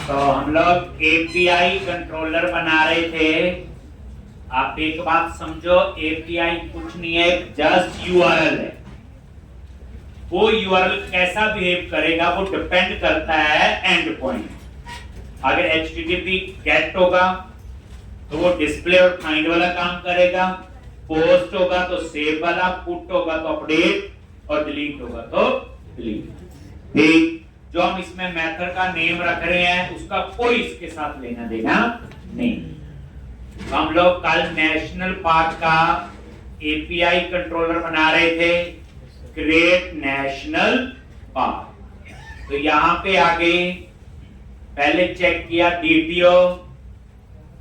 तो हम लोग एपीआई कंट्रोलर बना रहे थे। आप एक बात समझो, एपीआई कुछ नहीं है, जस्ट यूआरएल है। वो यूआरएल कैसा बिहेव करेगा वो डिपेंड करता है एंड पॉइंट। अगर http गेट होगा तो वो डिस्प्ले और फाइंड वाला काम करेगा, पोस्ट होगा तो सेव वाला, पुट होगा तो अपडेट और डिलीट होगा तो डिलीट। ठीक, जो हम इसमें मेथड का नेम रख रहे हैं उसका कोई इसके साथ लेना देना नहीं। तो हम लोग कल नेशनल पार्क का एपीआई कंट्रोलर बना रहे थे, क्रिएट नेशनल पार्क। तो यहां पे आगे पहले चेक किया डीटीओ,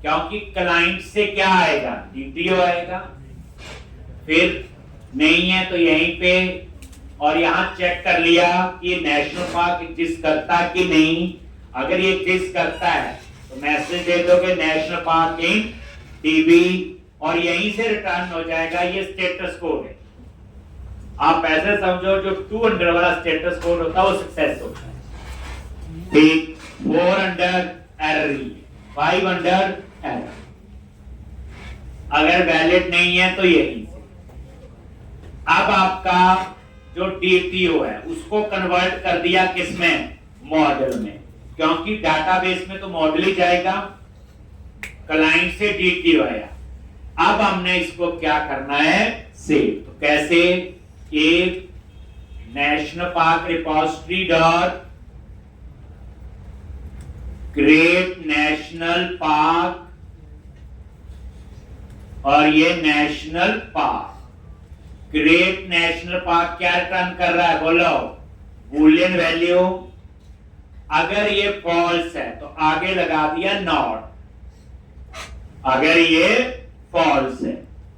क्योंकि क्लाइंट से क्या आएगा, डीटीओ आएगा। फिर नहीं है तो यहीं पे, और यहां चेक कर लिया कि नेशनल पार्क एग्जिस्ट करता है कि नहीं। अगर ये एग्जिस्ट करता है तो मैसेज दे दोगे नेशनल पार्क इन टीबी, और यहीं से रिटर्न हो जाएगा ये स्टेटस कोड है। आप ऐसे समझो जो 200 वाला स्टेटस कोड होता है वो सक्सेस होता है। ठीक, 4 अंडर एरर, 5 अंडर एरर। अगर वैलिड नहीं है तो यही से। अब आपका जो डीटीओ है उसको कन्वर्ट कर दिया किसमें, मॉडल में, क्योंकि डाटाबेस में तो मॉडल ही जाएगा। क्लाइंट से डीटीओ आया, अब हमने इसको क्या करना है, सेव। तो कैसे, एक national park repository dot create national park, और ये national park create national park क्या रिटर्न कर रहा है, बोलो बूलियन वैल्यू। अगर ये फॉल्स है तो आगे लगा दिया नॉट, अगर ये फॉल्स है।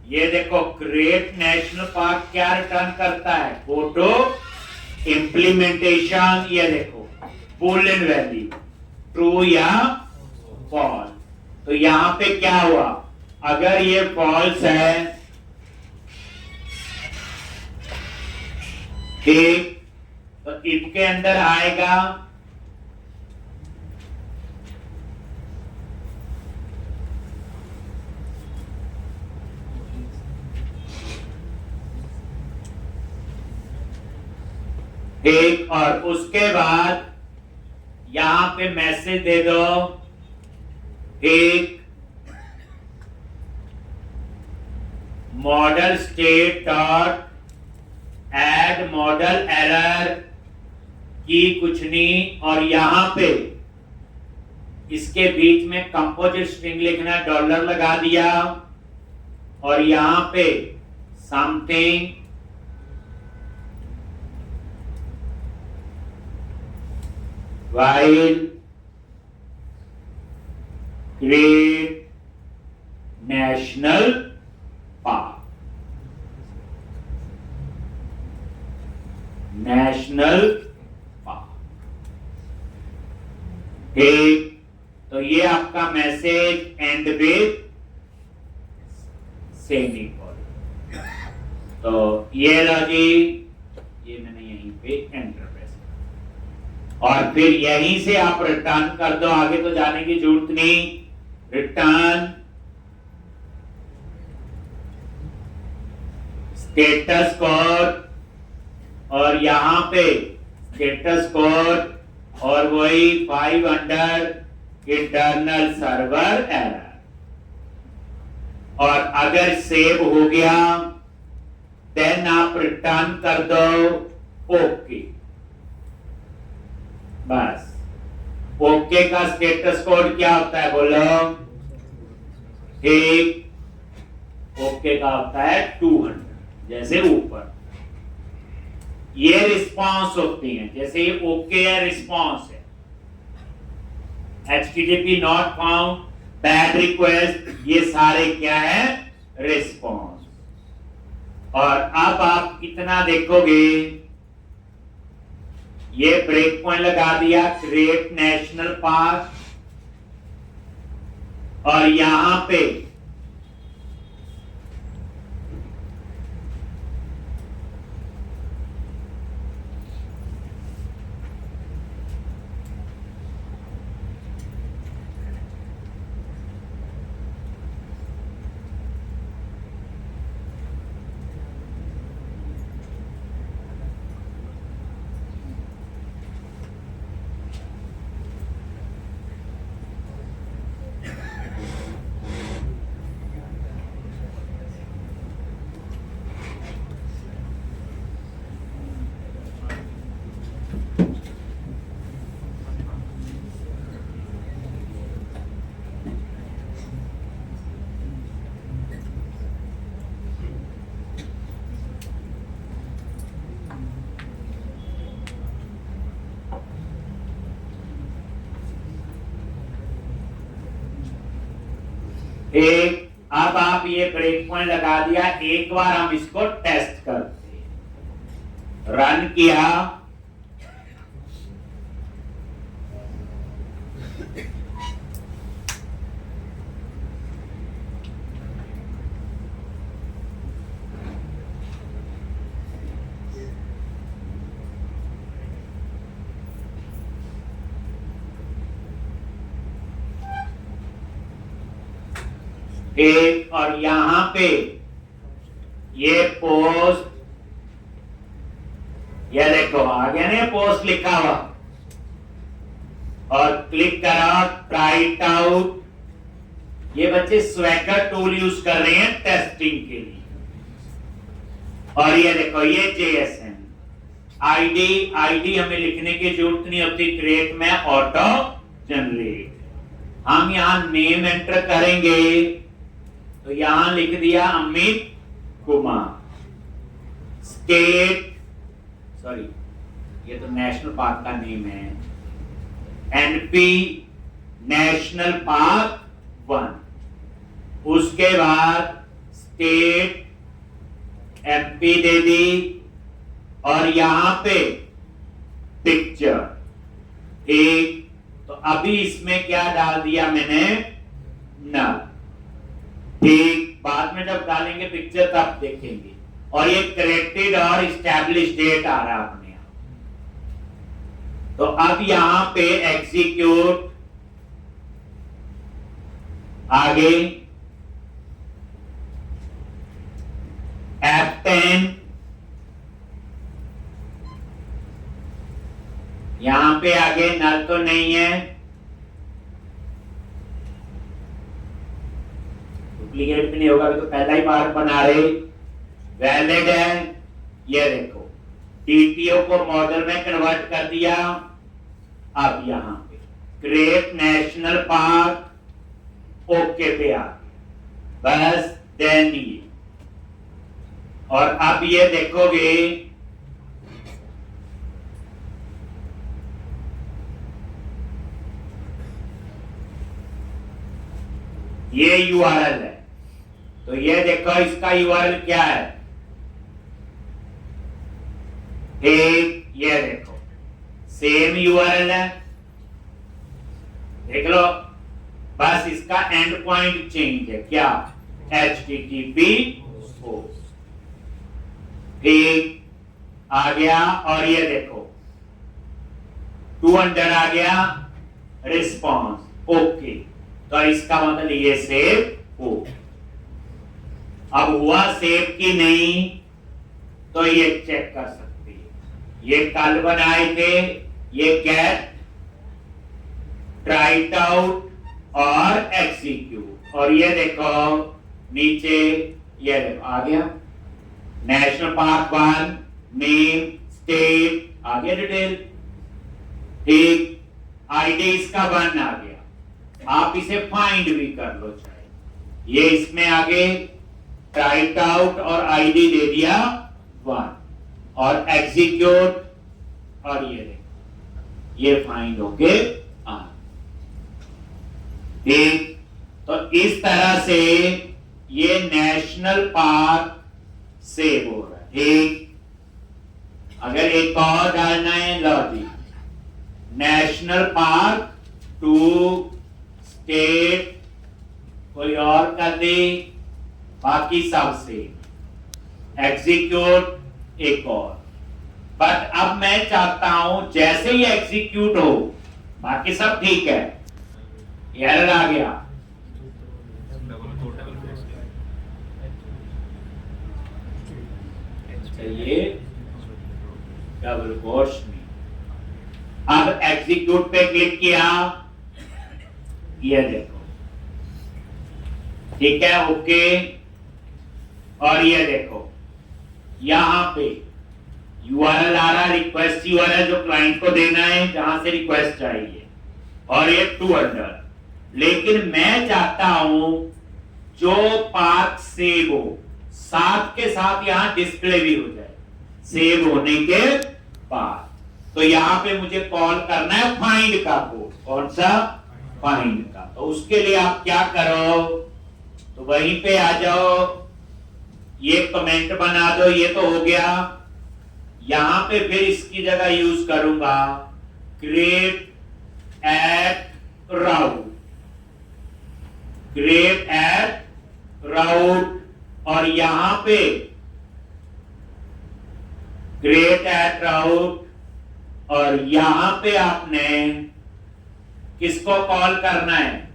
ये देखो क्रिएट नेशनल पार्क क्या रिटर्न करता है, फोटो इंप्लीमेंटेशन। ये देखो बूलियन वैल्यू ट्रू या फॉल्स। तो यहां पे क्या हुआ, अगर ये फॉल्स है ठीक, तो इफ के अंदर आएगा ठीक, और उसके बाद यहां पे मैसेज दे दो ठीक, model state dot add model error की कुछ नहीं, और यहां पे इसके बीच में कंपोजिट स्ट्रिंग लिखना, डॉलर लगा दिया, और यहां पे something while create national park, national park. ठीक, तो ये आपका मैसेज एंड विद सेमीकोलन। तो ये लो जी, ये मैंने यहीं पे एंटर प्रेस किया, और फिर यहीं से आप रिटर्न कर दो, आगे तो जाने की जरूरत नहीं। रिटर्न स्टेटस कोड, और यहां पे स्टेटस कोड, और वही 5 अंडर इंटरनल सर्वर एरर। और अगर सेव हो गया देन आप रिटर्न कर दो ओके। बस, ओके का स्टेटस कोड क्या होता है, बोलो ठीक, ओके का होता है 200, जैसे ऊपर ये रिस्पांस होती हैं, जैसे ये ओके है, रिस्पांस है, HTTP not found, bad request, ये सारे क्या है, रिस्पांस। और अब आप इतना देखोगे, ये ब्रेक पॉइंट लगा दिया क्रिएट नेशनल पार्क, और यहां पे एक, अब आप ये ब्रेक पॉइंट लगा दिया, एक बार हम इसको टेस्ट करते हैं, रन किया, एक, और यहां पे ये पोस्ट, ये देखो आ गया ना पोस्ट लिखा हुआ, और क्लिक करा ट्राइट आउट। ये बच्चे स्वैगर टूल यूज कर रहे हैं टेस्टिंग के लिए, और ये देखो ये JSN आईडी हमें लिखने की जरूरत नहीं होती, क्रिएट में ऑटो जनरेट। हम यहां नेम एंटर करेंगे तो यहां लिख दिया अमित कुमार, स्टेट, सॉरी ये तो नेशनल पार्क का नेम है, NP नेशनल पार्क 1, उसके बाद स्टेट MP दे दी, और यहां पे पिक्चर, ठीक। तो अभी इसमें क्या डाल दिया मैंने, नल, ठीक। बाद में जब डालेंगे पिक्चर तब देखेंगे, और ये करेक्टेड और इस्टेब्लिश डेट आ रहा है अपने आप। तो अब यहां पे एग्जीक्यूट, आगे F10, यहां पे आगे नल तो नहीं है, डुप्लीकेट भी नहीं होगा, अभी तो पहला ही पार्ट बना रहे, वैलिड है। ये देखो TTO को मॉडल में कन्वर्ट कर दिया। अब यहां पे क्रिएट नेशनल पार्क, ओके पे आ गया, बस देन ये। और अब ये देखोगे ये URL है, तो ये देखो इसका URL क्या है, एक ये देखो सेम URL है, देख लो, बस इसका एंड पॉइंट चेंज है, क्या HTTP, ठीक आ गया। और ये देखो 200 आ गया रिस्पॉन्स, ओके। तो इसका मतलब ये सेव हो, अब हुआ सेव की नहीं, तो ये चेक कर सकते हैं। ये कल बनाए थे, ये गेट, ट्राइट आउट और एग्जीक्यूट, और ये देखो नीचे ये देखो आ गया नेशनल पार्क 1, नेम, स्टेट, आ गया डिटेल, ठीक। आईडी इसका 1 आ गया, आप इसे फाइंड भी कर लो चाहे, ये इसमें आगे ट्राइट आउट और आईडी दे दिया 1, और एग्जीक्यूट, और ये देखो ये फाइंड होके आ, ठीक। तो इस तरह से ये नेशनल पार्क सेव हो रहा है, ठीक। अगर एक और डालना है, लो जी, नेशनल पार्क 2, स्टेट कोई और कर दे, बाकी सब से एग्जीक्यूट एक और। बट अब मैं चाहता हूं जैसे ही एग्जीक्यूट हो, बाकी सब ठीक है, एरर आ गया, ये डबल कोट्स में। अब एग्जीक्यूट पे क्लिक किया, ये देखो ठीक है, ओके। और ये देखो यहां पे URL आ रहा, रिक्वेस्ट URL जो क्लाइंट को देना है, जहां से रिक्वेस्ट चाहिए, और ये 200। लेकिन मैं चाहता हूं जो पार्क सेव हो, साथ के साथ यहां डिस्प्ले भी हो जाए सेव होने के बाद। तो यहां पे मुझे कॉल करना है फाइंड का कोड, कौन सा, फाइंड का। तो उसके लिए आप क्या करो, तो वहीं पे आ जाओ, ये कमेंट बना दो, ये तो हो गया। यहां पे फिर इसकी जगह यूज करूंगा great at route, great at route, और यहां पे ग्रेट एट राउट, और यहां पे आपने किसको कॉल करना है,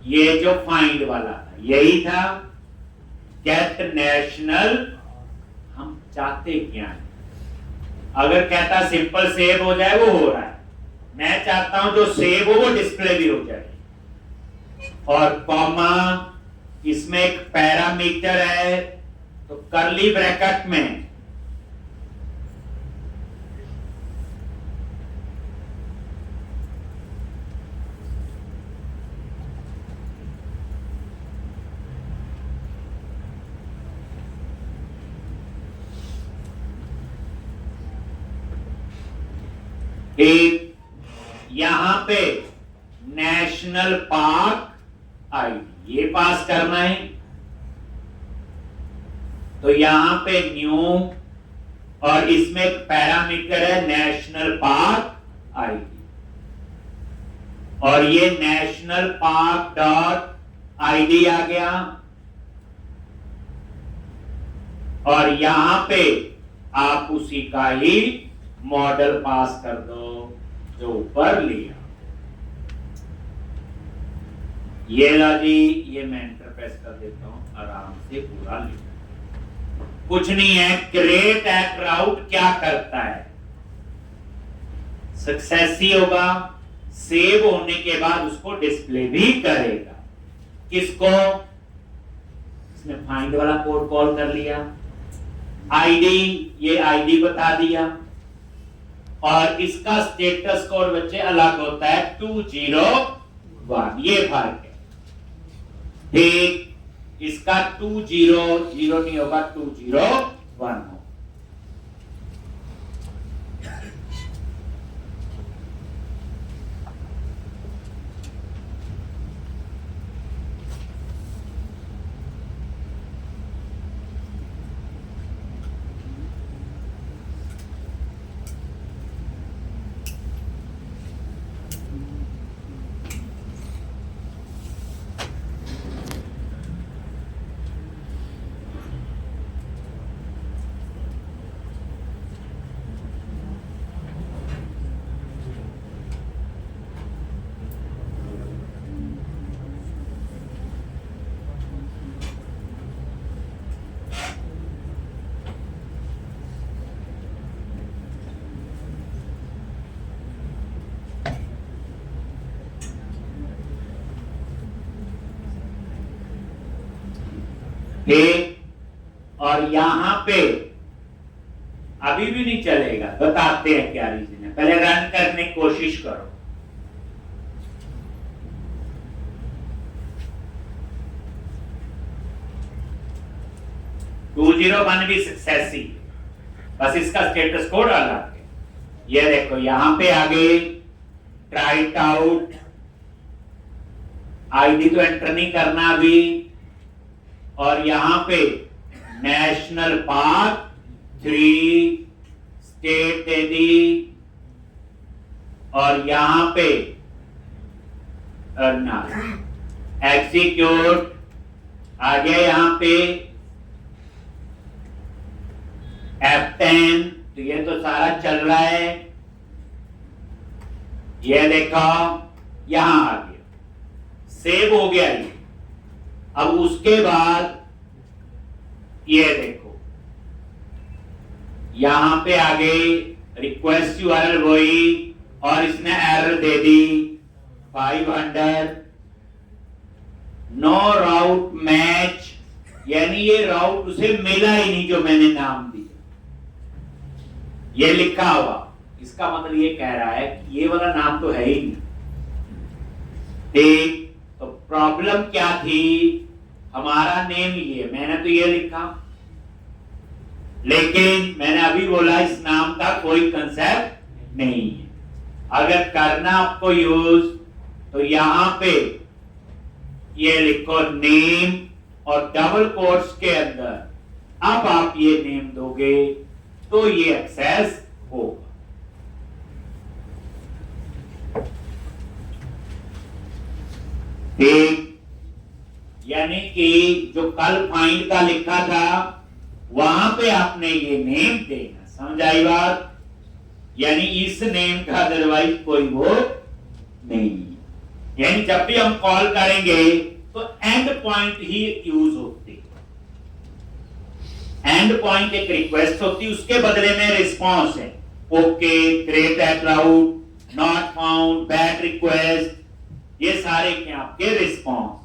ये जो फाइंड वाला था यही था, गेट नेशनल। हम चाहते क्या है, अगर कहता सिंपल सेव हो जाए वो हो रहा है, मैं चाहता हूं जो सेव हो वो डिस्प्ले भी हो जाए, और कॉमा, इसमें एक पैरामीटर है, तो कर्ली ब्रैकेट में एक, यहां पे नेशनल पार्क आईडी ये पास करना है, तो यहां पे न्यू, और इसमें एक पैरामीटर है नेशनल पार्क आईडी, और ये नेशनल पार्क डॉट आईडी आ गया, और यहां पे आप उसी का ही मॉडल पास कर दो जो ऊपर लिया। ये ला जी, ये मैं एंटर प्रेस कर देता हूं, आराम से पूरा लिखा, कुछ नहीं है। क्रिएट एट राउट क्या करता है, सक्सेस ही होगा, सेव होने के बाद उसको डिस्प्ले भी करेगा। किसको, इसने फाइंड वाला कोड कॉल कर लिया, आईडी, ये आईडी बता दिया, और इसका स्टेटस कोड बच्चे अलग होता है 201, ये फर्क है। ठीक, इसका 200 नहीं होगा, 201 हो। ठीक, और यहां पे अभी भी नहीं चलेगा, बताते हैं क्या रीजन है, पहले रन करने की कोशिश करो। टू 201 भी सक्सेस ही, बस इसका स्टेटस कोड अलग है। ये देखो यहां पे आगे ट्राई इट आउट, आईडी तो एंटर नहीं करना अभी, और यहां पे नेशनल पार्क 3 स्टेट दे दी, और यहां पे एग्जीक्यूट आ गया, यहां पे F10, तो ये तो सारा चल रहा है, ये देखो यहां आ गया, सेव हो गया ये। अब उसके बाद ये देखो यहां पे आगे रिक्वेस्ट यूआरएल वही, और इसने एरर दे दी 500 नो राउट मैच, यानी ये राउट उसे मिला ही नहीं जो मैंने नाम दिया, ये लिखा हुआ। इसका मतलब ये कह रहा है कि ये वाला नाम तो है ही नहीं। ठीक, तो प्रॉब्लम क्या थी, हमारा नेम ये, मैंने तो ये लिखा, लेकिन मैंने अभी बोला इस नाम का कोई कंसेप्ट नहीं है। अगर करना आपको यूज, तो यहां पे ये लिखो नेम और डबल कोट्स के अंदर अब आप ये नेम दोगे तो ये एक्सेस होगा। ठीक, यानी कि जो कल फाइंड का लिखा था वहां पे आपने ये नेम देना, समझ आई बात? यानी इस नेम का अदरवाइज कोई वो नहीं, यानी जब भी हम कॉल करेंगे तो एंड पॉइंट ही यूज होती, एंड पॉइंट एक रिक्वेस्ट होती, उसके बदले में रिस्पॉन्स है okay, great at route, not found, bad request, ये सारे क्या आपके रिस्पॉन्स।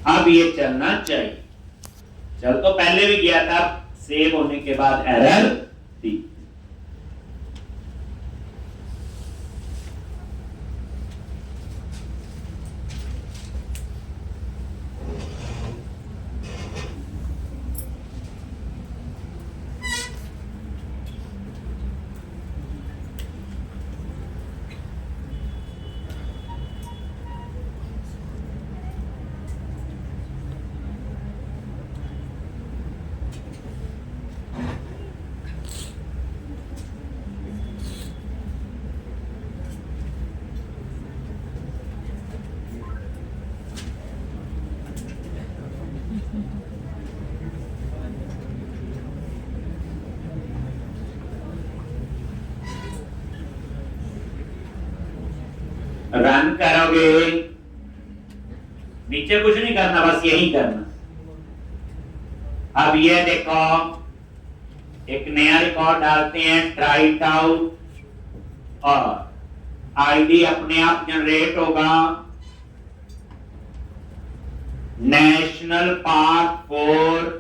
अब ये चलना चाहिए, चल तो पहले भी गया था, सेव होने के बाद एरर थी। रन करोगे, नीचे कुछ नहीं करना, बस यही करना। अब ये देखो, एक नया रिकॉर्ड डालते हैं, ट्राई इट आउट, और आईडी अपने आप जनरेट होगा। नेशनल पार्क फॉर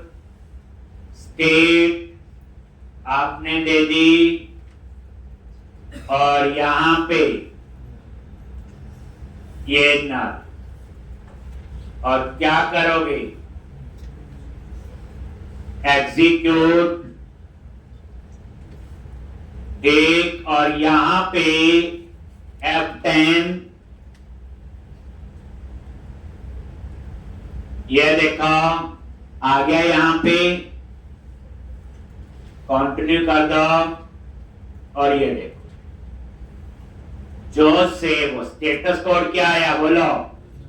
स्टेट आपने दे दी, और यहां पे ये नल, और क्या करोगे, एग्जीक्यूट, एक, और यहां पे F10, ये देखो आ गया, यहां पे कंटिन्यू कर दो, और ये देखो जो सेव, स्टेटस कोड क्या आया बोलो,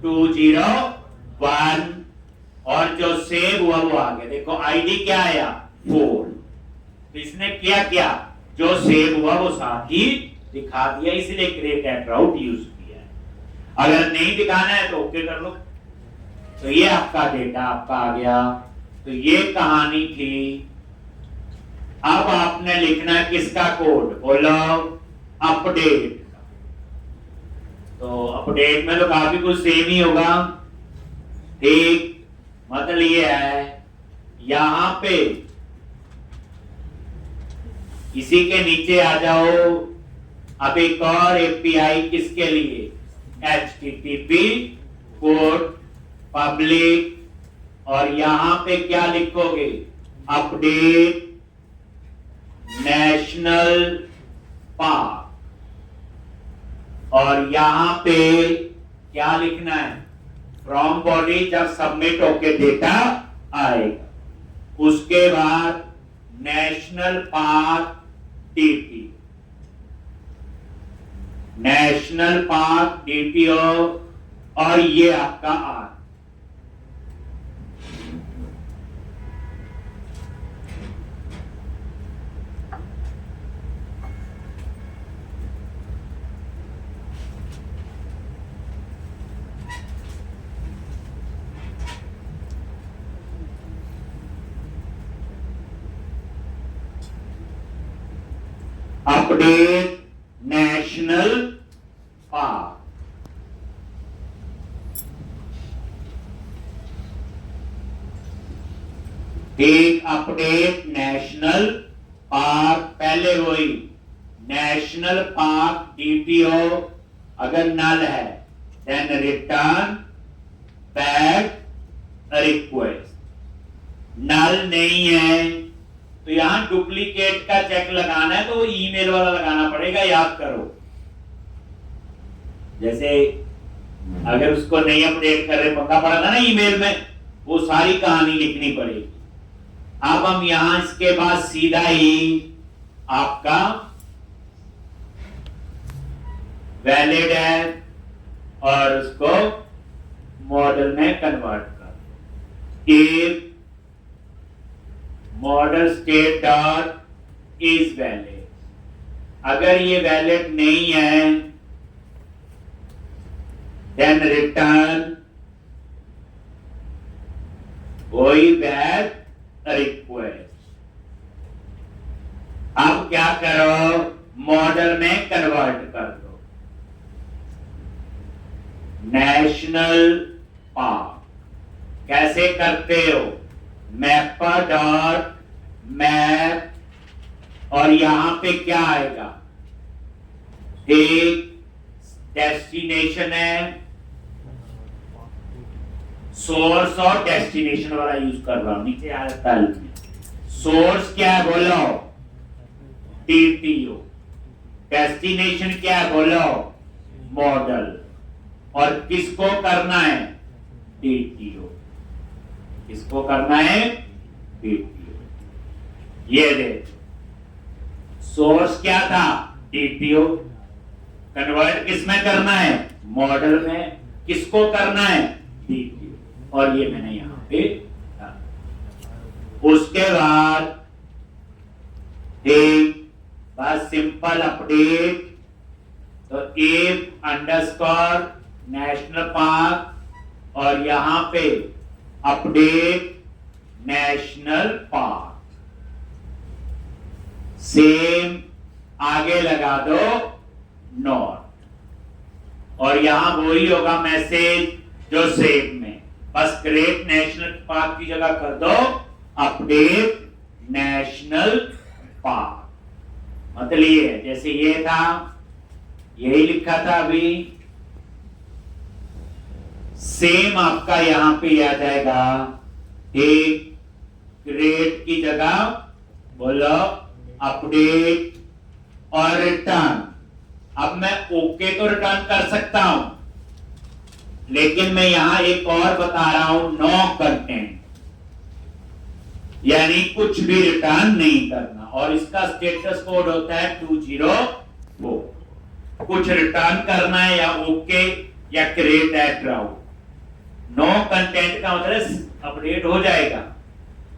201, और जो सेव हुआ वो आ गया, देखो आईडी क्या आया 4। तो इसने क्या जो सेव हुआ वो साथ ही दिखा दिया, इसलिए क्रिएट एट राउट यूज किया है। अगर नहीं दिखाना है तो ओके कर लो। तो ये आपका डेटा आपका आ गया। तो ये कहानी थी। अब आपने लिखना है किसका कोड बोलो, अपडेट। तो अपडेट में तो काफी कुछ सेम ही होगा, ठीक। मतलब ये है, यहां पे इसी के नीचे आ जाओ। अब एक और एपीआई किसके लिए, HTTP कोड पब्लिक, और यहां पे क्या लिखोगे, अपडेट नेशनल पार्क, और यहां पे क्या लिखना है, फ्रॉम बॉडी जब सबमिट होके डेटा आएगा, उसके बाद national park DP, national park DPO, और ये आपका आर। अपडेट नेशनल पार्क, एक अपडेट नेशनल पार्क, पहले वही नेशनल पार्क DPO, अगर नल है देन रिटर्न बैक रिक्वेस्ट, नल नहीं है तो यहां डुप्लीकेट का चेक लगाना है, तो ईमेल वाला लगाना पड़ेगा, याद करो। जैसे अगर उसको नहीं अपडेट कर रहे, पता पड़ा था ना ईमेल में, वो सारी कहानी लिखनी पड़ेगी। अब हम यहां इसके बाद सीधा ही आपका वैलिड है और उसको मॉडल में कन्वर्ट कर। If model state dot is valid, अगर ये वैलिड नहीं है देन रिटर्न कोई वैध रिक्वेस्ट। अब क्या करो, मॉडल में कन्वर्ट कर दो। नेशनल पार्क कैसे करते हो, मैपर डॉट मैप और यहां पे क्या आएगा, एक डेस्टिनेशन है, सोर्स और डेस्टिनेशन वाला यूज कर रहा हूं, नीचे आ जाता है। सोर्स क्या है बोलो, टीटीओ। डेस्टिनेशन क्या है बोलो, मॉडल। और किसको करना है, टीटीओ। किसको करना है, टीटीओ। ये देख, सोर्स क्या था, टीटीओ। कन्वर्ट किस में करना है, मॉडल में। किसको करना है, टीटीओ। और ये मैंने यहां पे उसके बाद एक बस सिंपल अपडेट, तो इफ अंडरस्कोर नेशनल पार्क और यहां पे अपडेट नेशनल पार्क, सेम आगे लगा दो नॉट, और यहां वही होगा मैसेज जो सेव में, बस क्रिएट नेशनल पार्क की जगह कर दो अपडेट नेशनल पार्क। मतलब ये है, जैसे ये था, यही लिखा था अभी, सेम आपका यहां पे आ जाएगा, एक क्रिएट की जगह बोलो अपडेट और रिटर्न। अब मैं ओके तो रिटर्न कर सकता हूं, लेकिन मैं यहां एक और बता रहा हूं, नो कंटेंट, यानी कुछ भी रिटर्न नहीं करना। और इसका स्टेटस कोड होता है 204। कुछ रिटर्न करना है या ओके या क्रिएट एट राउट। नो कंटेंट का मतलब अपडेट हो जाएगा,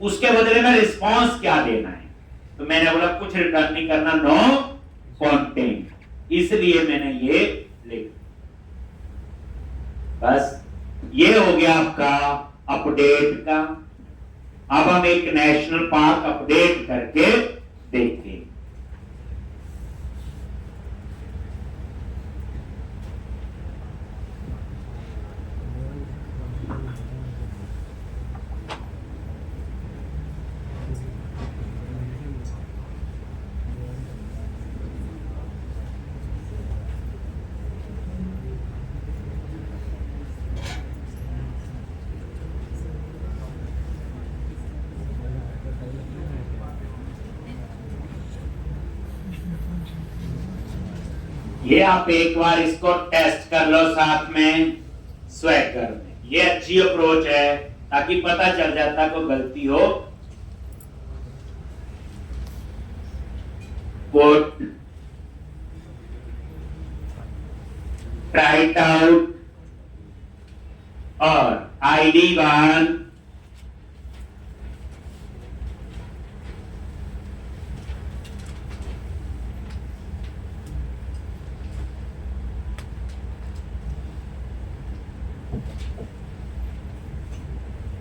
उसके बदले में रिस्पांस क्या देना है, तो मैंने बोला कुछ रिटर्न नहीं करना, नो कंटेंट, इसलिए मैंने ये लिखा। बस ये हो गया आपका अपडेट का। अब हम एक नेशनल पार्क अपडेट करके देखते हैं। ये आप एक बार इसको टेस्ट कर लो साथ में स्वैगर में, ये अच्छी अप्रोच है, ताकि पता चल जाता कोई गलती हो। पुट ट्राई इट आउट और ID1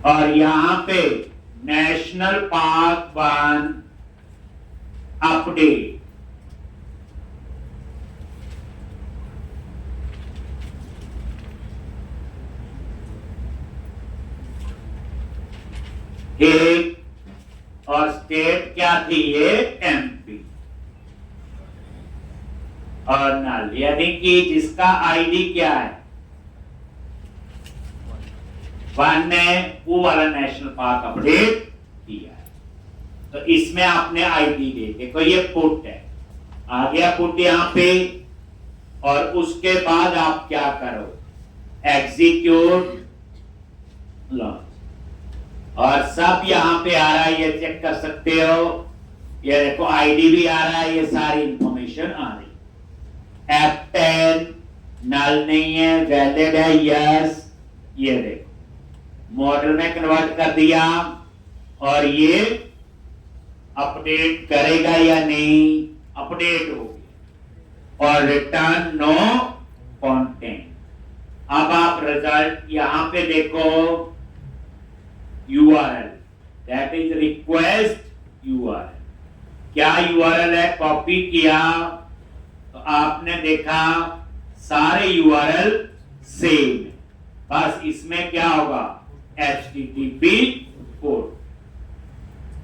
और यहां पे नेशनल पार्क 1 अपडेट। एक और स्टेट क्या थी, ये MP और नल, यानी कि जिसका ID क्या है 1 ने वो वाला नेशनल पार्क अपडेट किया है। तो इसमें आपने ID देके, तो ये पुट है, आ गया पुट यहां पे। और उसके बाद आप क्या करो, एग्जीक्यूट लॉन्च, और सब यहां पे आ रहा है, ये चेक कर सकते हो, ये देखो आईडी भी आ रहा है, ये सारी इंफॉर्मेशन आ रही। F10 नल नहीं है, वैलिड है, यस, ये देखो मॉडल में कन्वर्ट कर दिया, और ये अपडेट करेगा या नहीं, अपडेट हो गया, और रिटर्न नो कंटेंट। अब आप रिजल्ट यहां पे देखो, URL, that is request URL, क्या URL है, कॉपी किया तो आपने देखा सारे URL सेम है, बस इसमें क्या होगा, HTTP कोड,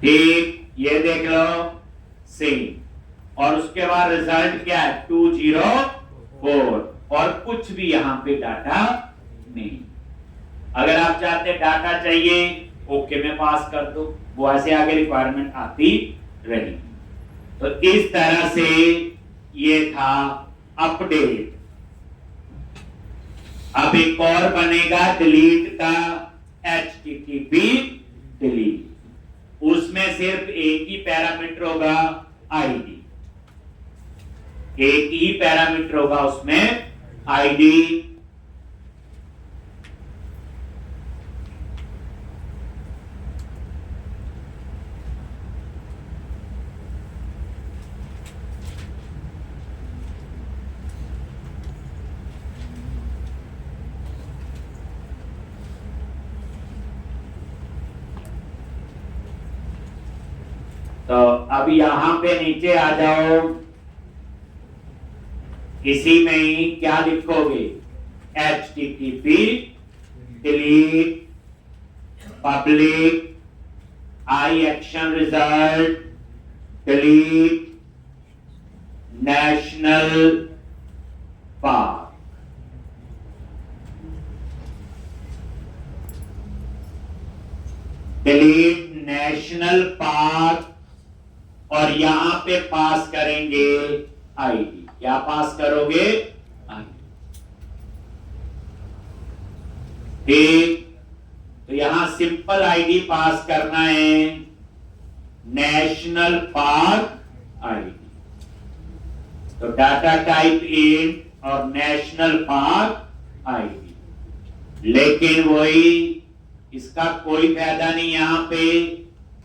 ठीक, ये देख लो सेम, और उसके बाद रिजल्ट क्या है, 204, और कुछ भी यहां पे डाटा नहीं। अगर आप चाहते डाटा चाहिए, ओके में पास कर दो, वो ऐसे आगे रिक्वायरमेंट आती रही। तो इस तरह से ये था अपडेट। अब एक और बनेगा डिलीट का, HTTP डिलीट, उसमें सिर्फ एक ही पैरामीटर होगा, आईडी, एक ही पैरामीटर होगा उसमें, आईडी। तो अब यहां पे नीचे आ जाओ, इसी में ही क्या लिखोगे, HTTP delete public I action result delete national park, delete national park, और यहां पे पास करेंगे आईडी, क्या पास करोगे, आईडी, ठीक। तो यहां सिंपल आईडी पास करना है, नेशनल पार्क आईडी, तो डाटा टाइप इन और नेशनल पार्क आईडी, लेकिन वही इसका कोई फायदा नहीं यहां पे,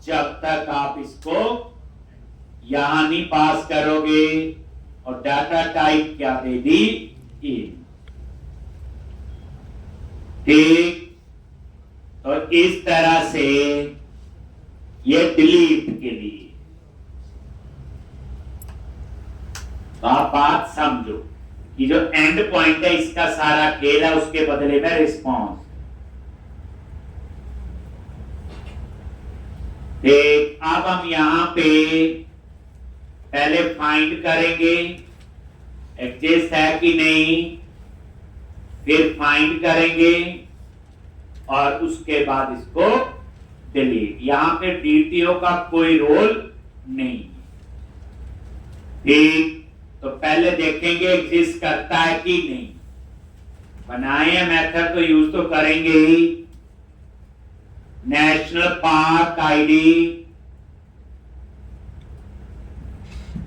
जब तक आप इसको यहां नहीं पास करोगे, और डाटा टाइप क्या दे दी, इन, ठीक। तो इस तरह से ये डिलीट के लिए, तो आप बात समझो कि जो एंड पॉइंट है इसका सारा खेल है, उसके बदले में रिस्पॉन्स, ठीक। अब हम यहां पे पहले फाइंड करेंगे एग्जिस्ट है कि नहीं, फिर फाइंड करेंगे, और उसके बाद इसको डिलीट। यहां पे DTO का कोई रोल नहीं, ठीक। तो पहले देखेंगे एग्जिस्ट करता है कि नहीं, बनाए हैं मेथड तो यूज तो करेंगे ही, नेशनल पार्क आईडी,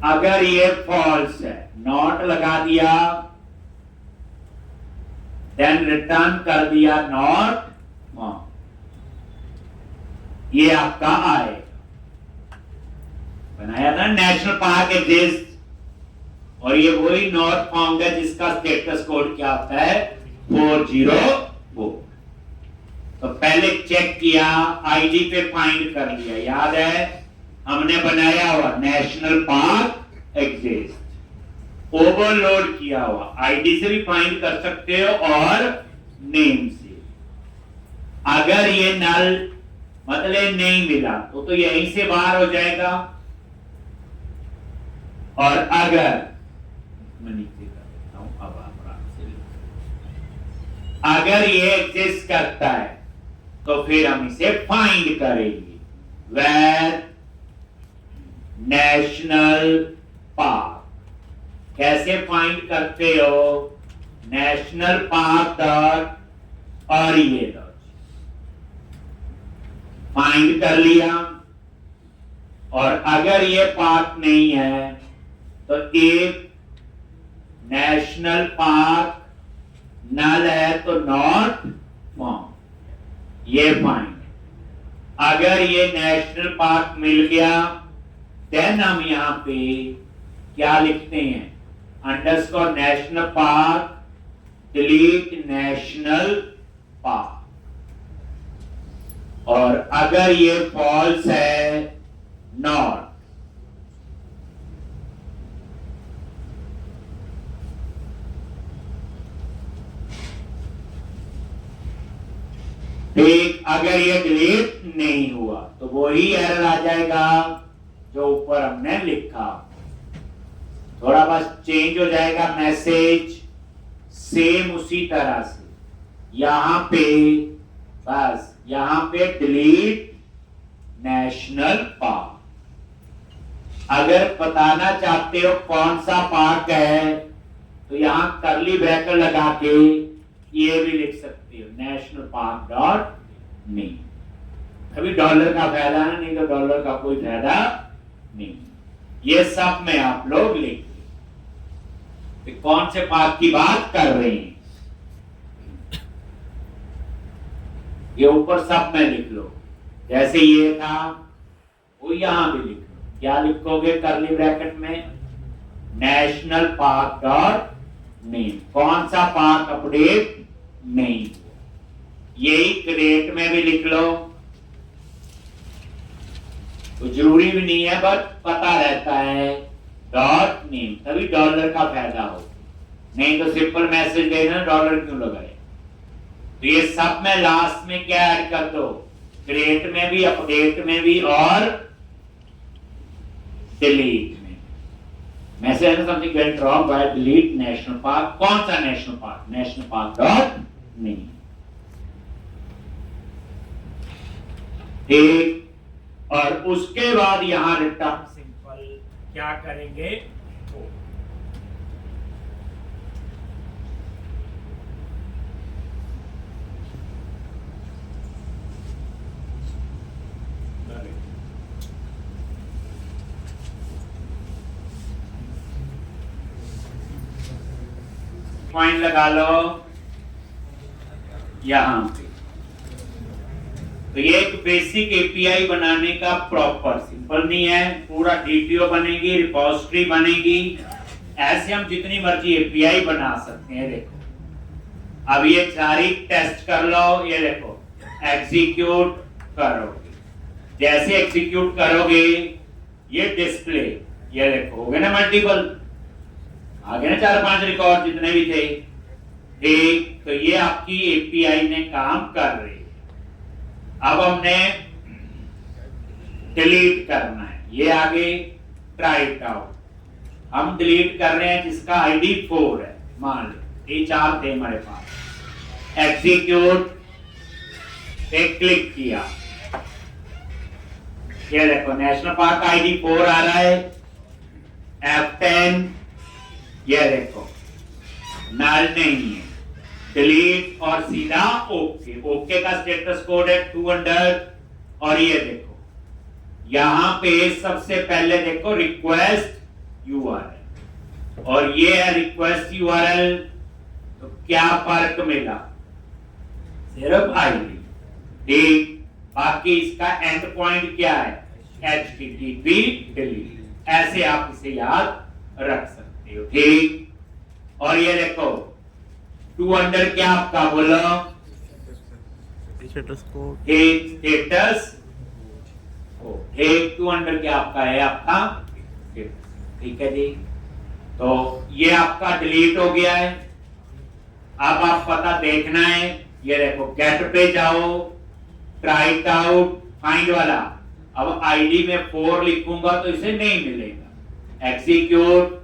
अगर ये फॉल्स है, नॉट लगा दिया, देन रिटर्न कर दिया नॉट, ये आपका आएगा, बनाया ना नेशनल पार्क एग्जिस्ट, और ये वही नॉट फाउंड है जिसका स्टेटस कोड क्या होता है, 404। तो पहले चेक किया, आईडी पे फाइंड कर लिया, याद है हमने बनाया हुआ नेशनल पार्क एग्जिस्ट, ओवरलोड किया हुआ, आईडी से भी फाइंड कर सकते हो और नेम से। अगर ये नल मतलब नहीं मिला तो यहीं से बाहर हो जाएगा, और अगर मैं नीचे कर देता हूं, अब अगर ये एग्जिस्ट करता है तो फिर हम इसे फाइंड करेंगे, वेर नेशनल पार्क, कैसे फाइंड करते हो? नेशनल पार्क डॉट और ये फाइंड कर लिया, और अगर ये पार्क नहीं है तो एक नेशनल पार्क नल है तो नॉट फाउंड, ये फाइंड। अगर ये नेशनल पार्क मिल गया देन हम यहां पे क्या लिखते हैं? Underscore national park delete national park. और अगर ये फॉल्स है नॉट। ठीक, अगर ये डिलीट नहीं हुआ तो वही एरर आ जाएगा जो ऊपर हमने लिखा। थोड़ा बस चेंज हो जाएगा मैसेज, सेम उसी तरह से यहां पे, बस यहां पे डिलीट नेशनल पार्क। अगर बताना चाहते हो कौन सा पार्क है तो यहां करली ब्रैकेट लगा के ये भी लिख सकते हो, नेशनल पार्क डॉट नेम। अभी डॉलर का फायदा है, नहीं तो डॉलर का कोई फायदा नहीं। ये सब में आप लोग लिख तो कौन से पार्क की बात कर रहे हैं ये ऊपर सब में लिख लो। जैसे ये था वो यहां भी लिख लो। क्या लिखोगे करली ब्रैकेट में? National park dot name. कौन सा पार्क अपडेट नहीं, यही क्रिएट में भी लिख लो। तो जरूरी भी नहीं है, बट पता रहता है डॉट नेम, तभी डॉलर का फायदा हो। नहीं तो सिंपल मैसेज देना डॉलर क्यों लगाए। तो ये सब में लास्ट में क्या ऐड कर दो? क्रिएट में भी, अपडेट में भी और डिलीट में। Message something went wrong by delete national park. कौन सा national park? National park dot name. ठीक, और उसके बाद यहां रिटर्न सिंपल क्या करेंगे? पॉइंट लगा लो यहां पे। तो ये एक बेसिक एपीआई बनाने का प्रॉपर, सिंपल नहीं है, पूरा डीटीओ बनेगी, रिपोजिटरी बनेगी। ऐसे हम जितनी मर्जी एपीआई बना सकते हैं। देखो अब ये सारी टेस्ट कर लो। ये देखो एग्जीक्यूट करोगे, जैसे एग्जीक्यूट करोगे ये डिस्प्ले, ये देखो हो गए ना मल्टीपल, आगे ना 4-5 रिकॉर्ड जितने भी थे। ठीक, तो ये आपकी एपीआई ने काम कर रही है। अब हमने डिलीट करना है, ये आगे ट्राई इट आउट। हम डिलीट कर रहे हैं जिसका आईडी 4 है, मान लो ये 4 थे हमारे पास। एग्जीक्यूट पे क्लिक किया, ये देखो नेशनल पार्क आईडी 4 आ रहा है। F10, ये देखो नल नहीं है, डिलीट और सीधा ओके। ओके का स्टेटस कोड है 200। और ये देखो यहां पे सबसे पहले देखो रिक्वेस्ट यूआरएल, और ये है रिक्वेस्ट यूआरएल। तो क्या फर्क मिला? सिर्फ आईडी। ठीक, बाकी इसका एंड पॉइंट क्या है? http delete. ऐसे आप इसे याद रख सकते हो। ठीक, और ये देखो 200 क्या आपका बोलो? Status code. एक स्टेटस कोड। एक 200 क्या आपका है? आपका ठीक है जी। तो ये आपका डिलीट हो गया है। अब आप पता देखना है, ये देखो गेट पे जाओ, ट्राई इट आउट, फाइंड वाला। अब आईडी में 4 लिखूंगा तो इसे नहीं मिलेगा। एग्जीक्यूट,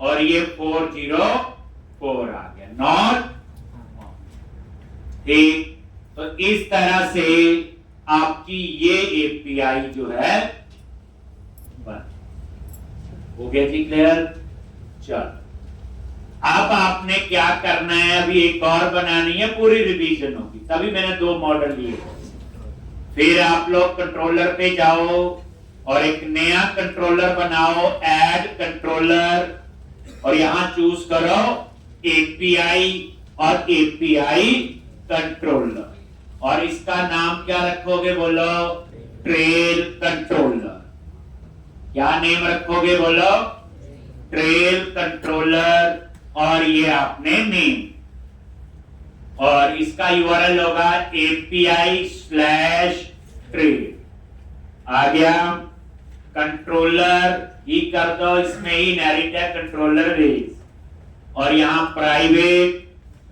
और ये 404 आ गया, नॉट। ठीक, तो इस तरह से आपकी ये एपीआई जो है बन हो गया जी। क्लियर? चलो अब आपने क्या करना है, अभी एक और बनानी है, पूरी रिवीजन होगी, तभी मैंने 2 मॉडल लिए। फिर आप लोग कंट्रोलर पे जाओ और एक नया कंट्रोलर बनाओ, ऐड कंट्रोलर, और यहां चूज करो एपीआई और एपीआई कंट्रोलर, और इसका नाम क्या रखोगे बोलो, ट्रेल कंट्रोलर। क्या नेम रखोगे बोलो, ट्रेल कंट्रोलर, और ये आपने नेम, और इसका यूआरएल होगा API/ट्रेल। आ गया, कंट्रोलर ही कर दो, इसमें ही इनहेरिट है कंट्रोलर बेस, और यहां प्राइवेट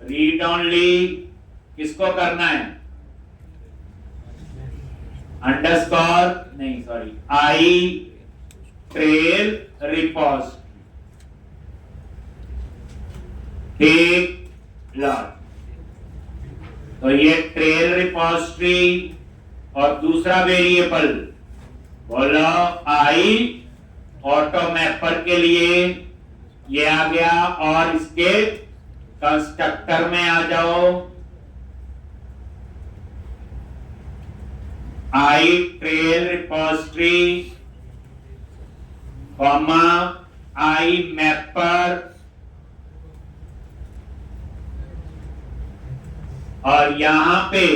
रीड ओनली किसको करना है, अंडरस्कोर नहीं sorry I trail repos tech lot. तो ये ट्रेल रिपोजिटरी, और दूसरा वेरिएबल बोलो आई ऑटो मैपर के लिए ये आ गया, और इसके कंस्ट्रक्टर में आ जाओ, आई ट्रेल रिपोजिटरी कॉमा आई मैपर, और यहां पे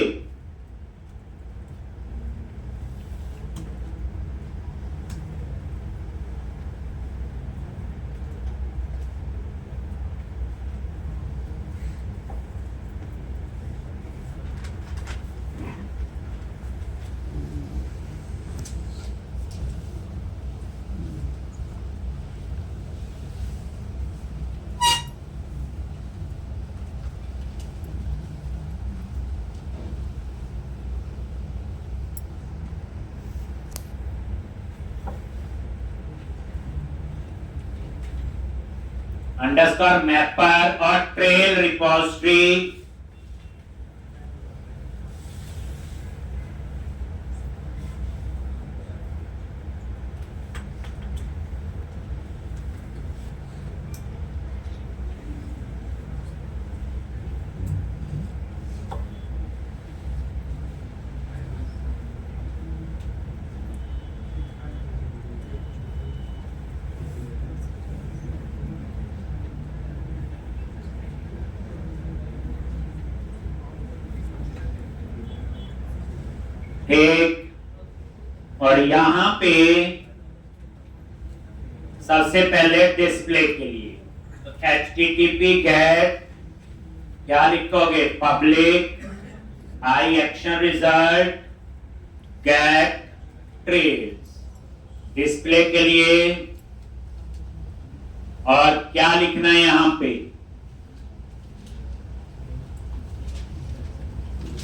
अंडरस्कोर मैपर और ट्रेल रिपोजिटरी, एक, और यहां पे सबसे पहले डिस्प्ले के लिए तो HTTP गेट क्या लिखोगे, public I action result get trails display के लिए, और क्या लिखना है यहां पे,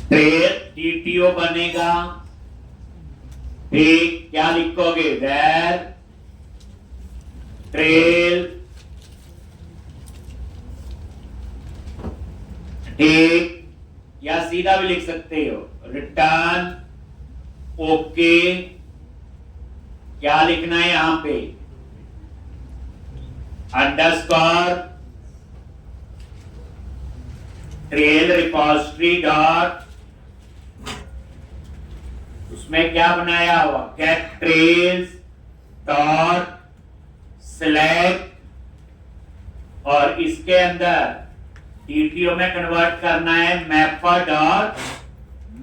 ट्रेल TTO बनेगा। ठीक, क्या लिखोगे, वेर ट्रेल, ठीक, या सीधा भी लिख सकते हो रिटर्न ओके। क्या लिखना है यहां पे, अंडरस्कोर ट्रेल रिपोजिटरी डॉट, उसमें क्या बनाया हुआ, गेट ट्रेल्स डॉट सिलेक्ट, और इसके अंदर TTO में कन्वर्ट करना है मैपर डॉट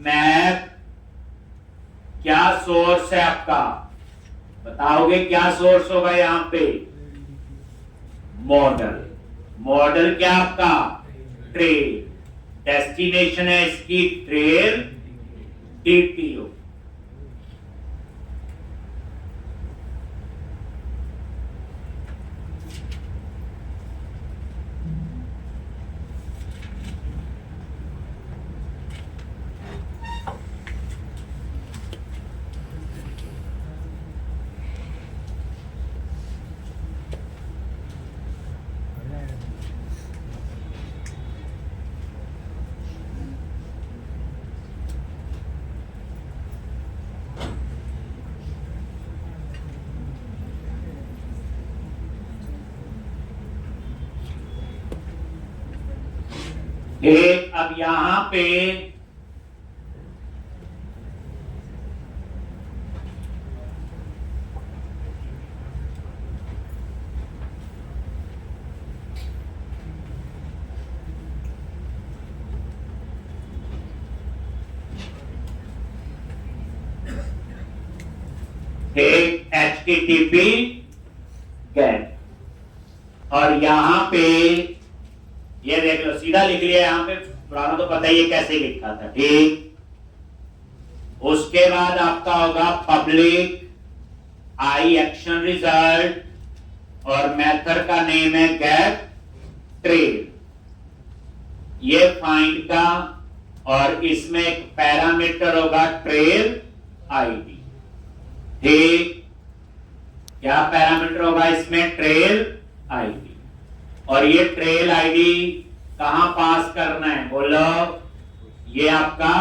मैप। क्या सोर्स है आपका, बताओगे क्या सोर्स होगा यहां पे, मॉडल, मॉडल क्या आपका, ट्रेल, डेस्टिनेशन है इसकी ट्रेल TTO। ठीक, अब यहां पे एक HTTP गेट और यहां पे ये देख लो सीधा लिख लिया यहां पे, पुराना तो पता ही है कैसे लिखा था। ठीक, उसके बाद आपका होगा पब्लिक आई एक्शन रिजल्ट और मेथड का नेम है गेट ट्रेल, ये फाइंड का, और इसमें एक पैरामीटर होगा ट्रेल आईडी। ठीक, क्या पैरामीटर होगा इसमें? Trail ID. और ये ट्रेल आईडी कहां पास करना है बोलो? ये आपका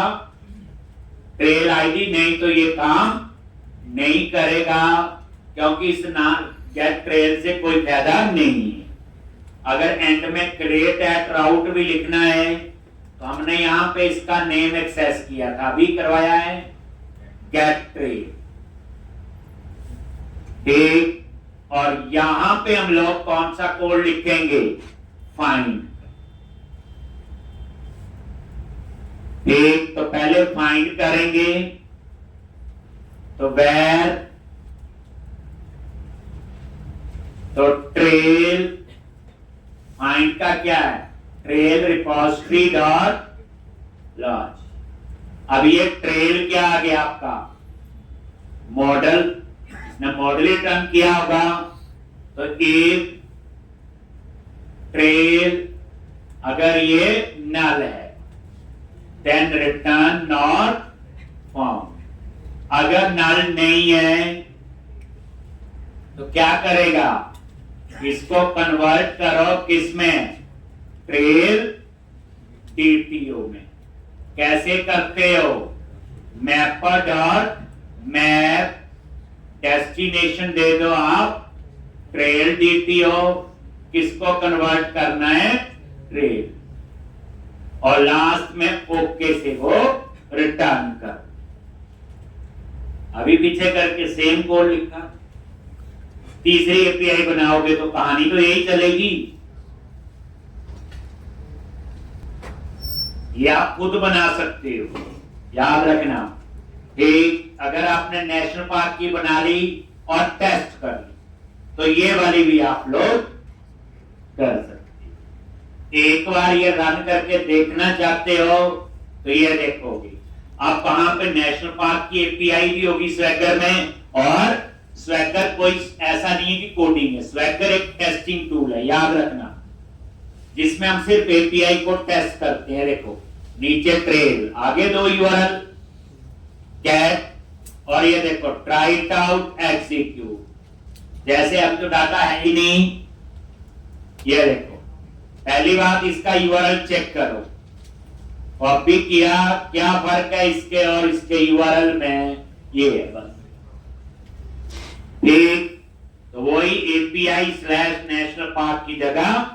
ट्रेल आईडी नहीं तो ये काम नहीं करेगा, क्योंकि इस गेट ट्रेल से कोई फायदा नहीं है। अगर एंड में क्रिएट एट राउट भी लिखना है तो हमने यहां पे इसका नेम एक्सेस किया था, अभी करवाया है गेट ट्रेल। ठीक, और यहां पे हम लोग कौन सा कोड लिखेंगे? फाइंड। ठीक, तो पहले फाइंड करेंगे, तो वेर, तो ट्रेल, फाइंड का क्या है? Trail repository dot logs. अब ये ट्रेल क्या आ गया आपका? मॉडल ने मॉडल रिटर्न किया होगा, तो इफ ट्रेल अगर ये नल है देन रिटर्न नॉट फाउंड। अगर नल नहीं है तो क्या करेगा? इसको कन्वर्ट करो किसमें? ट्रेल टीटीओ में। कैसे करते हो? मैपर डॉट मैप डेस्टिनेशन दे दो आप ट्रेल डीटीओ, किसको कन्वर्ट करना है? ट्रेल, और लास्ट में ओके से वो रिटर्न कर। अभी पीछे करके सेम कोड लिखा। तीसरी एपीआई बनाओगे तो कहानी तो यही चलेगी। ये आप खुद बना सकते हो, याद रखना। ठीक, अगर आपने नेशनल पार्क की बना ली और टेस्ट कर ली तो ये वाली भी आप लोग कर सकते हो। एक बार ये रन करके देखना चाहते हो तो ये देखोगे आप कहां पे नेशनल पार्क की एपीआई भी होगी स्वैगर में, और स्वैगर कोई ऐसा नहीं है कि कोडिंग है, स्वैगर एक टेस्टिंग टूल है, याद रखना, जिसमें हम सिर्फ एपीआई को टेस्ट करते हैं। देखो नीचे ट्रेल, आगे दो यूआरएल गेट, और ये देखो ट्राई इट आउट एग्जीक्यूट। जैसे अब तो डाटा है ही नहीं, ये देखो पहली बात इसका यूआरएल चेक करो, कॉपी किया, क्या फर्क है इसके और इसके यूआरएल में? ये है बस। ठीक, तो वही एपीआई स्लैश नेशनल पार्क की जगह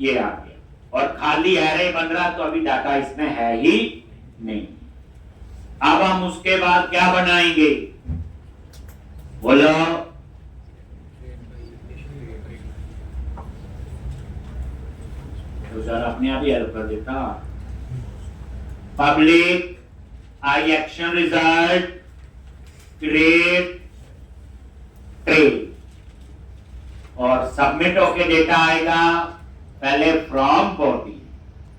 ये आ गया, और खाली एरे बन रहा, तो अभी डाटा इसमें है ही नहीं। अब हम उसके बाद क्या बनाएंगे बोलो? तो सर अपने आप ही हेल्प कर देता। Public I action result create trail, और सबमिट होके डेटा आएगा पहले फ्रॉम बॉडी,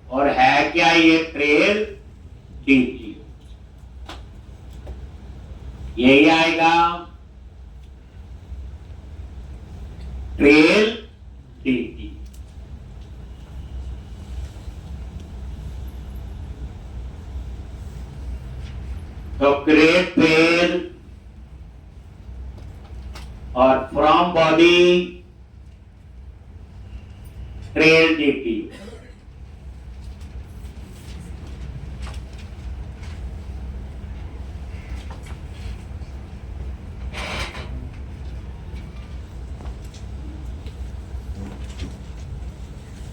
और है क्या ये? ट्रेल डीटी, यही आएगा ट्रेल डीटी। तो क्रिएट ट्रेल और फ्रॉम बॉडी ट्रेल डीटी।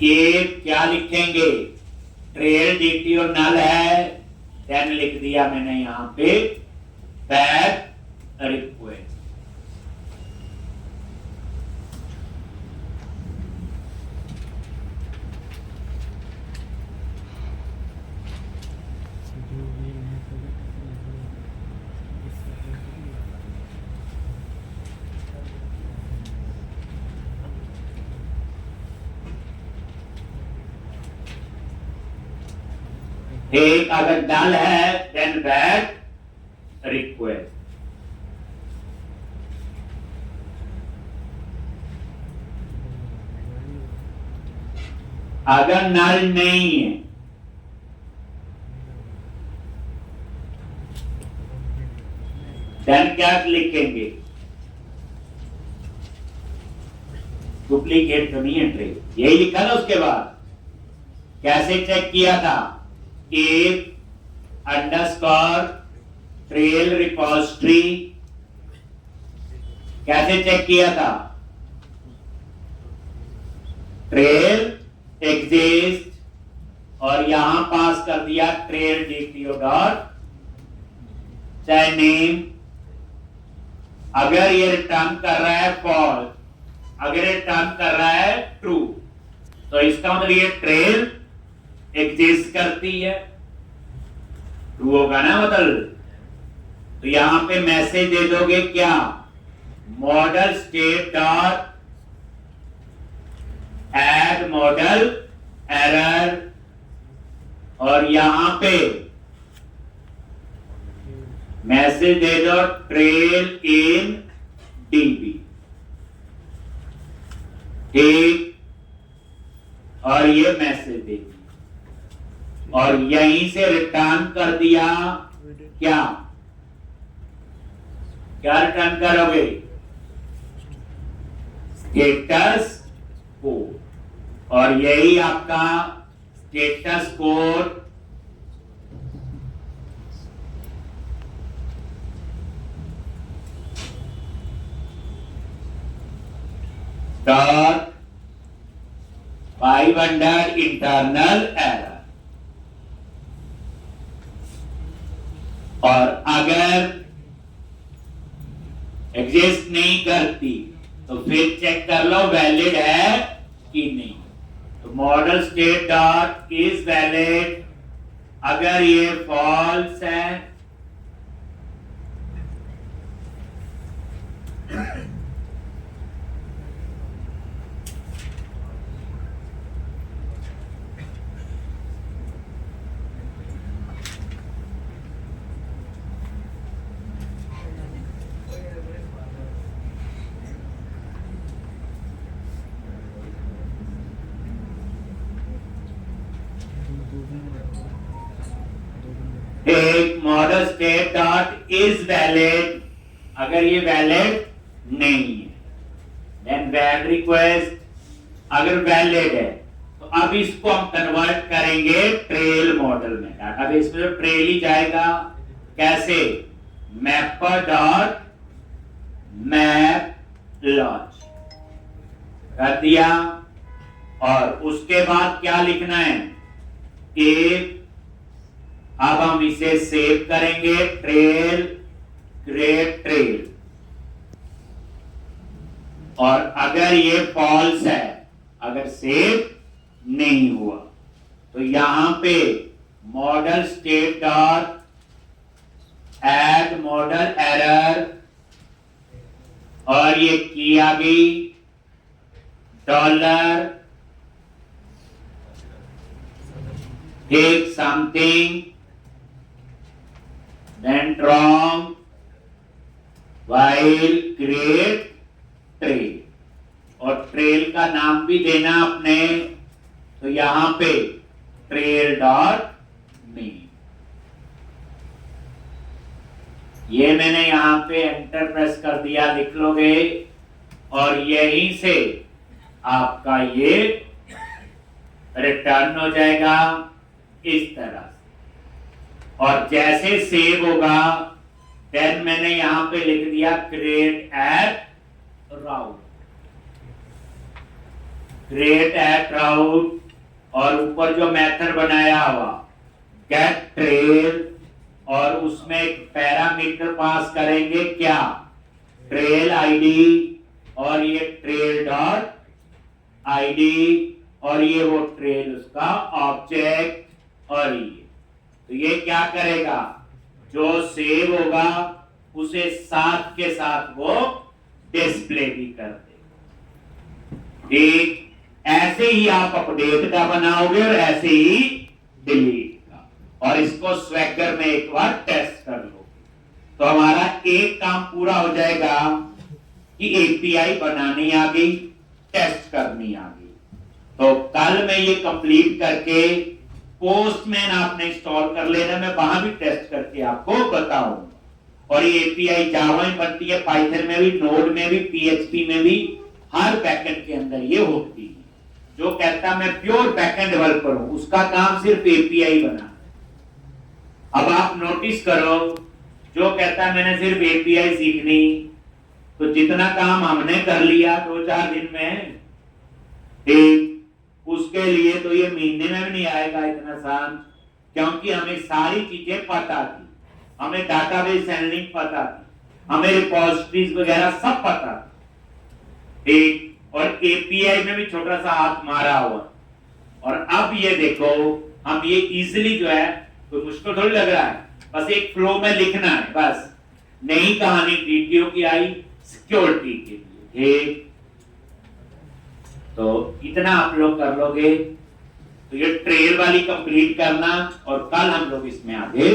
ये क्या लिखेंगे? ट्रेल डीटीओ नल है, देन लिख दिया मैंने यहां पे बैक रिक्वेस्ट। एक अगर डल है देन बैक रिक्वेस्ट। अगर नल नहीं है देन क्या लिखेंगे? डुप्लीकेट तो नहीं है ट्रेल, यही लिखा ना। उसके बाद कैसे चेक किया था? एक अंडरस्कोर ट्रेल रिपोजिटरी, कैसे चेक किया था? ट्रेल एग्जिस्ट और यहां पास कर दिया ट्रेल डीटीओ डॉट चाहे नेम। अगर ये रिटर्न कर रहा है फॉल्स, अगर ये रिटर्न कर रहा है ट्रू, तो इसका मतलब ये ट्रेल एग्जिस्ट करती है, ट्रू होगा ना मतलब। तो यहां पे मैसेज दे दोगे क्या? Model state dot add model error, और यहां पे मैसेज दे दो ट्रेल इन डीबी, ठीक। और ये मैसेज दे दी और यहीं से रिटर्न कर दिया क्या? क्या रिटर्न करोगे? Status code. और यही आपका status code dot 500 internal error. और अगर एग्जिस्ट नहीं करती तो फिर चेक कर लो वैलिड है कि नहीं। तो model state dot is valid, अगर ये फॉल्स है एक model state dot is valid, अगर ये वैलिड नहीं है देन बैक रिक्वेस्ट, अगर वैलिड है तो अब इसको हम कन्वर्ट करेंगे ट्रेल मॉडल में। डाटाबेस में तो ट्रेल ही जाएगा। कैसे? मैपर डॉट मैप लॉन्च कर दिया और उसके बाद क्या लिखना है? एक अब हम इसे सेव करेंगे, ट्रेल क्रिएट ट्रेल। और अगर ये फॉल्स है, अगर सेव नहीं हुआ, तो यहां पे model state dot add model error और ये की आ गई dollar tech something then wrong while create trail, और ट्रेल का नाम भी देना अपने। तो यहां पे ट्रेल डॉट नेम, ये मैंने यहां पे एंटर प्रेस कर दिया, लिख लोगे और यहीं से आपका ये रिटर्न हो जाएगा इस तरह से। और जैसे सेव होगा देन मैंने यहां पे लिख दिया क्रिएट एट राउट, क्रिएट एट राउट और ऊपर जो मेथड बनाया हुआ गेट ट्रेल, और उसमें एक पैरामीटर पास करेंगे क्या, ट्रेल आईडी, और ये ट्रेल डॉट आईडी, और ये वो ट्रेल उसका ऑब्जेक्ट, और ये तो ये क्या करेगा, जो सेव होगा उसे साथ के साथ वो डिस्प्ले भी कर देगा। ठीक ऐसे ही आप अपडेट का बनाओगे और ऐसे ही डिलीट का, और इसको स्वैगर में एक बार टेस्ट कर लो तो हमारा एक काम पूरा हो जाएगा कि एपीआई बनानी आ गई, टेस्ट करनी आ गई। तो कल मैं ये कंप्लीट करके पोस्टमैन आपने इंस्टॉल कर लेना, मैं वहां भी टेस्ट करके आपको बताऊंगा। और ये एपीआई जावा में बनती है, पाइथन में भी, नोड में भी, पीएचपी में भी, हर बैकएंड के अंदर ये होती है। जो कहता मैं प्योर बैकएंड डेवलपर हूं उसका काम सिर्फ एपीआई बना। अब आप नोटिस करो, जो कहता मैंने सिर्फ एपीआई सीखनी, तो जितना काम हमने कर लिया 2-4 दिन में, ठीक उसके लिए तो ये महीने में भी नहीं आएगा इतना आसान, क्योंकि हमें सारी चीजें पता थी, हमें डाटाबेस हैंडलिंग पता थी, हमें रिपोजिटरीज वगैरह सब पता थी, ठीक। और एपीआई में भी छोटा सा हाथ मारा हुआ, और अब ये देखो हम ये इजीली जो है, कोई मुश्किल थोड़ी लग रहा है, बस एक फ्लो में लिखना है, बस नई कहानी टीटीओ की आई सिक्योरिटी के लिए, ठीक। तो इतना आप लोग कर लोगे तो ये ट्रेल वाली कंप्लीट करना, और कल हम लोग इसमें आगे